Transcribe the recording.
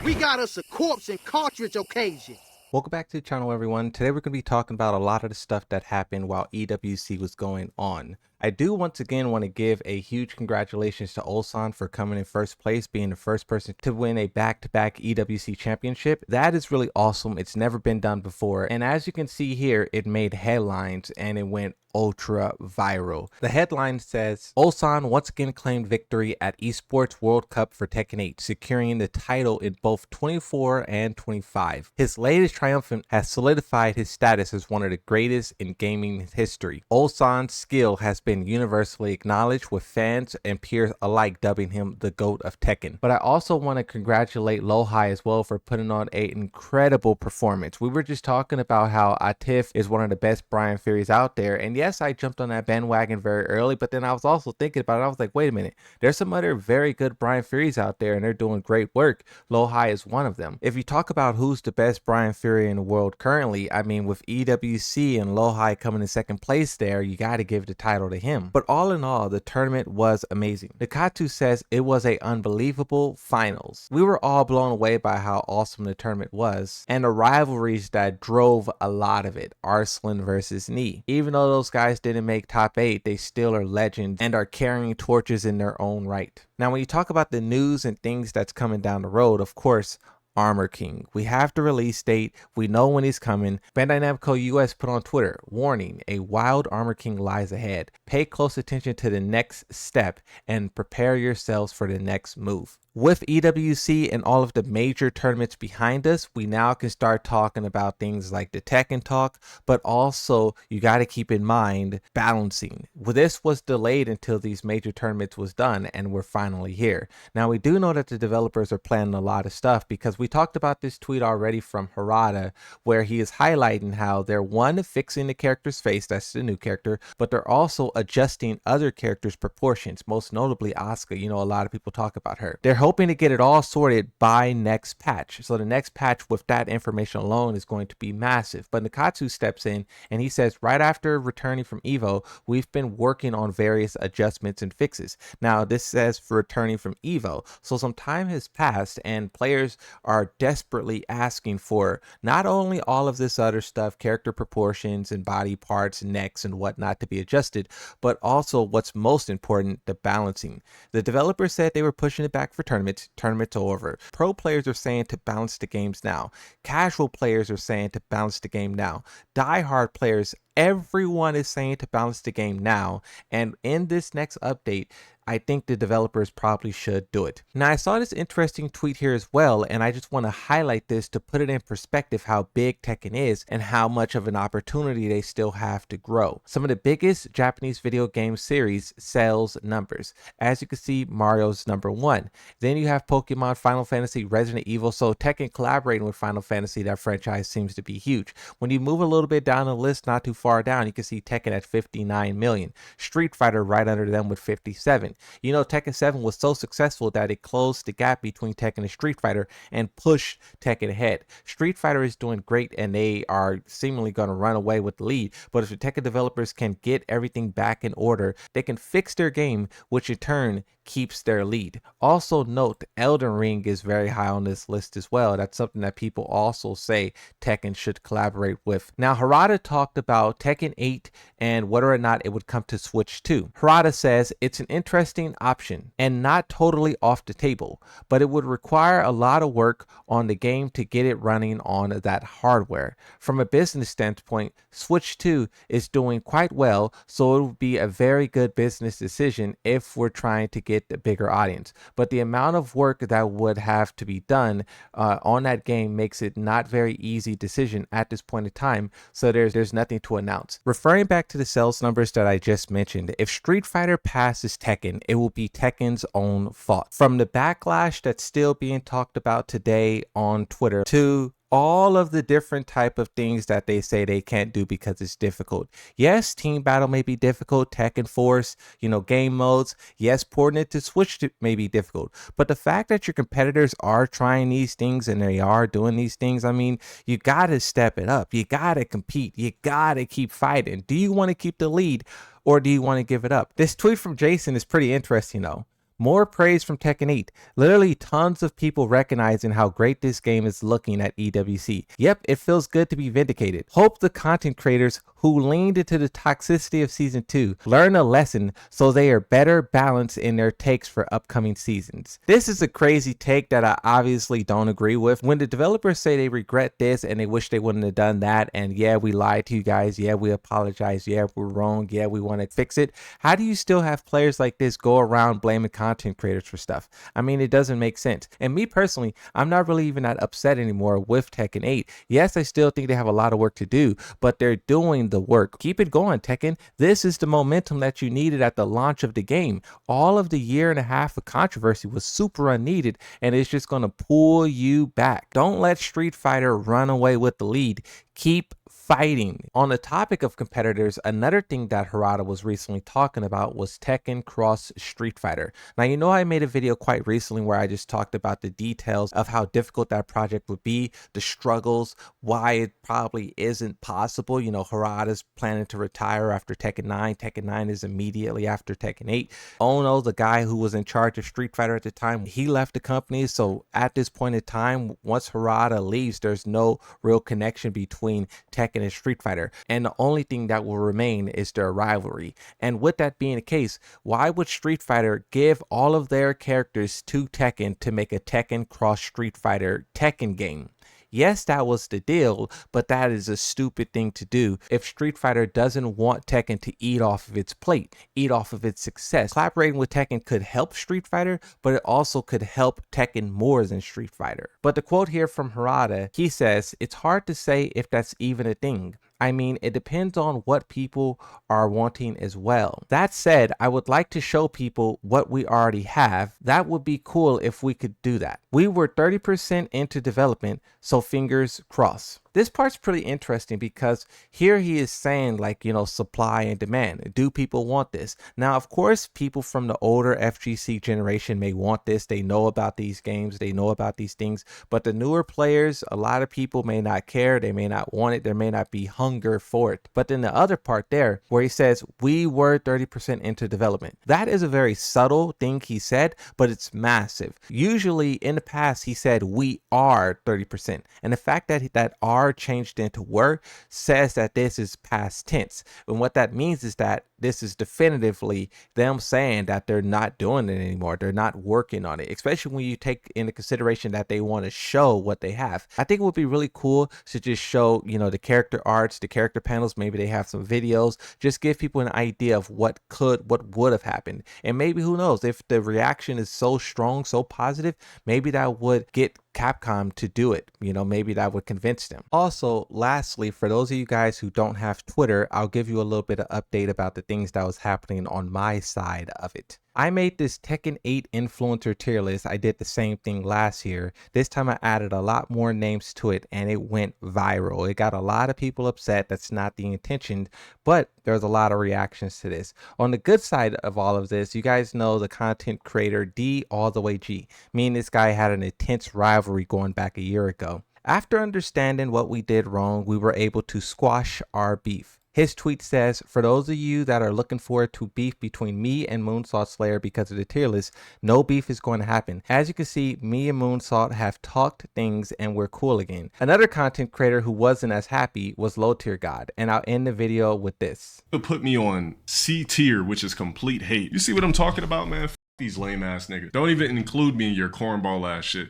We got us a corpse and cartridge occasion. Welcome back to the channel, everyone. Today we're going to be talking about a lot of the stuff that happened while EWC was going on. I do once again want to give a huge congratulations to Ulsan for coming in first place, being the first person to win a back-to-back EWC championship. That is really awesome. It's never been done before. And as you can see here, it made headlines and it went ultra viral. The headline says, Ulsan once again claimed victory at Esports World Cup for Tekken 8, securing the title in both 24 and 25. His latest triumphant has solidified his status as one of the greatest in gaming history. Ulsan's skill has been universally acknowledged, with fans and peers alike dubbing him the GOAT of Tekken. But I also want to congratulate Lohai as well for putting on an incredible performance. We were just talking about how Atif is one of the best Brian Furies out there, and yes, I jumped on that bandwagon very early, but then I was also thinking about it. I was like, wait a minute, there's some other very good Brian Furies out there and they're doing great work. Lohai is one of them. If you talk about who's the best Brian Fury in the world currently, I mean, with EWC and Lohai coming in second place there, you got to give the title to him. But all in all, the tournament was amazing. Nakatu says it was a unbelievable finals. We were all blown away by how awesome the tournament was and the rivalries that drove a lot of it. Arslan versus Knee. Even though those guys didn't make top 8, they still are legends and are carrying torches in their own right. Now, when you talk about the news and things that's coming down the road, of course, Armor King. We have the release date. We know when he's coming. Bandai Namco US put on Twitter, warning, a wild Armor King lies ahead. Pay close attention to the next step and prepare yourselves for the next move. With EWC and all of the major tournaments behind us, we now can start talking about things like the Tekken talk, but also you got to keep in mind balancing. Well, this was delayed until these major tournaments was done and we're finally here. Now, we do know that the developers are planning a lot of stuff because we talked about this tweet already from Harada, where he is highlighting how they're one, fixing the character's face, that's the new character, but they're also adjusting other characters' proportions, most notably Asuka. You know, a lot of people talk about her. They're hoping to get it all sorted by next patch. So the next patch with that information alone is going to be massive. But Nakatsu steps in and he says, right after returning from Evo, we've been working on various adjustments and fixes. Now, this says for returning from Evo. So some time has passed and players are desperately asking for not only all of this other stuff, character proportions and body parts, necks and whatnot to be adjusted, but also what's most important, the balancing. The developers said they were pushing it back for tournaments over. Pro players are saying to balance the games now. Casual players are saying to balance the game now. Die-hard players, everyone is saying to balance the game now. And in this next update, I think the developers probably should do it. Now, I saw this interesting tweet here as well, and I just want to highlight this to put it in perspective how big Tekken is and how much of an opportunity they still have to grow. Some of the biggest Japanese video game series sales numbers. As you can see, Mario's #1. Then you have Pokemon, Final Fantasy, Resident Evil. So Tekken collaborating with Final Fantasy, that franchise seems to be huge. When you move a little bit down the list, not too far down, you can see Tekken at 59 million. Street Fighter right under them with 57. You know, Tekken 7 was so successful that it closed the gap between Tekken and Street Fighter and pushed Tekken ahead. Street Fighter is doing great and they are seemingly going to run away with the lead. But if the Tekken developers can get everything back in order, they can fix their game, which in turn keeps their lead. Also note, Elden Ring is very high on this list as well. That's something that people also say Tekken should collaborate with. Now, Harada talked about Tekken 8 and whether or not it would come to Switch 2. Harada says it's an interesting option and not totally off the table, but it would require a lot of work on the game to get it running on that hardware. From a business standpoint, Switch 2 is doing quite well, so it would be a very good business decision if we're trying to get a bigger audience. But the amount of work that would have to be done on that game makes it not very easy decision at this point in time, so there's nothing to announce. Referring back to the sales numbers that I just mentioned, if Street Fighter passes Tekken, it will be Tekken's own fault. From the backlash that's still being talked about today on Twitter to all of the different type of things that they say they can't do because it's difficult. Yes, team battle may be difficult, Tekken Force, you know, game modes. Yes, porting it to Switch may be difficult. But the fact that your competitors are trying these things and they are doing these things, I mean, you got to step it up. You got to compete. You got to keep fighting. Do you want to keep the lead or do you want to give it up? This tweet from Jason is pretty interesting though. More praise from Tekken 8. Literally tons of people recognizing how great this game is looking at EWC. Yep, it feels good to be vindicated. Hope the content creators who leaned into the toxicity of Season 2 learn a lesson so they are better balanced in their takes for upcoming seasons. This is a crazy take that I obviously don't agree with. When the developers say they regret this and they wish they wouldn't have done that, and yeah, we lied to you guys, yeah, we apologize, yeah, we're wrong, yeah, we want to fix it, how do you still have players like this go around blaming content creators for stuff? I mean, it doesn't make sense. And me personally, I'm not really even that upset anymore with Tekken 8. Yes, I still think they have a lot of work to do, but they're doing the work. Keep it going, Tekken. This is the momentum that you needed at the launch of the game. All of the year and a half of controversy was super unneeded, and it's just going to pull you back. Don't let Street Fighter run away with the lead. Keep fighting. On the topic of competitors, another thing that Harada was recently talking about was Tekken X Street Fighter. Now, you know, I made a video quite recently where I just talked about the details of how difficult that project would be, the struggles, why it probably isn't possible. You know, Harada's planning to retire after Tekken 9. Tekken 9 is immediately after Tekken 8. Ono, the guy who was in charge of Street Fighter at the time, he left the company. So at this point in time, once Harada leaves, there's no real connection between Tekken and Street Fighter, and the only thing that will remain is their rivalry. And with that being the case, why would Street Fighter give all of their characters to Tekken to make a Tekken X Street Fighter Tekken game? Yes, that was the deal, but that is a stupid thing to do if Street Fighter doesn't want Tekken to eat off of its plate, eat off of its success. Collaborating with Tekken could help Street Fighter, but it also could help Tekken more than Street Fighter. But the quote here from Harada, he says, "It's hard to say if that's even a thing. I mean, it depends on what people are wanting as well. That said, I would like to show people what we already have. That would be cool if we could do that. We were 30% into development, so fingers crossed." This part's pretty interesting because here he is saying, like, you know, supply and demand. Do people want this? Now, of course, people from the older FGC generation may want this. They know about these games. They know about these things. But the newer players, a lot of people may not care. They may not want it. There may not be hunger for it. But then the other part there where he says, we were 30% into development. That is a very subtle thing he said, but it's massive. Usually in the past, he said, we are 30%. And the fact that that are changed into were says that this is past tense, and what that means is that this is definitively them saying that they're not doing it anymore. They're not working on it, especially when you take into consideration that they want to show what they have. I think it would be really cool to just show, you know, the character arts, the character panels. Maybe they have some videos, just give people an idea of what would have happened. And maybe, who knows, if the reaction is so strong, so positive, maybe that would get Capcom to do it. You know, maybe that would convince them. Also, lastly, for those of you guys who don't have Twitter, I'll give you a little bit of update about the things that was happening on my side of it. I made this Tekken 8 influencer tier list. I did the same thing last year. This time I added a lot more names to it and it went viral. It got a lot of people upset. That's not the intention, but there's a lot of reactions to this. On the good side of all of this, you guys know the content creator D all the way G. Me and this guy had an intense rivalry going back a year ago. After understanding what we did wrong, we were able to squash our beef. His tweet says, "For those of you that are looking forward to beef between me and Moonsault Slayer because of the tier list, no beef is going to happen. As you can see, me and Moonsault have talked things and we're cool again." Another content creator who wasn't as happy was Low Tier God, and I'll end the video with this. Put me on C tier, which is complete hate. You see what I'm talking about, man? F these lame ass niggas. Don't even include me in your cornball ass shit.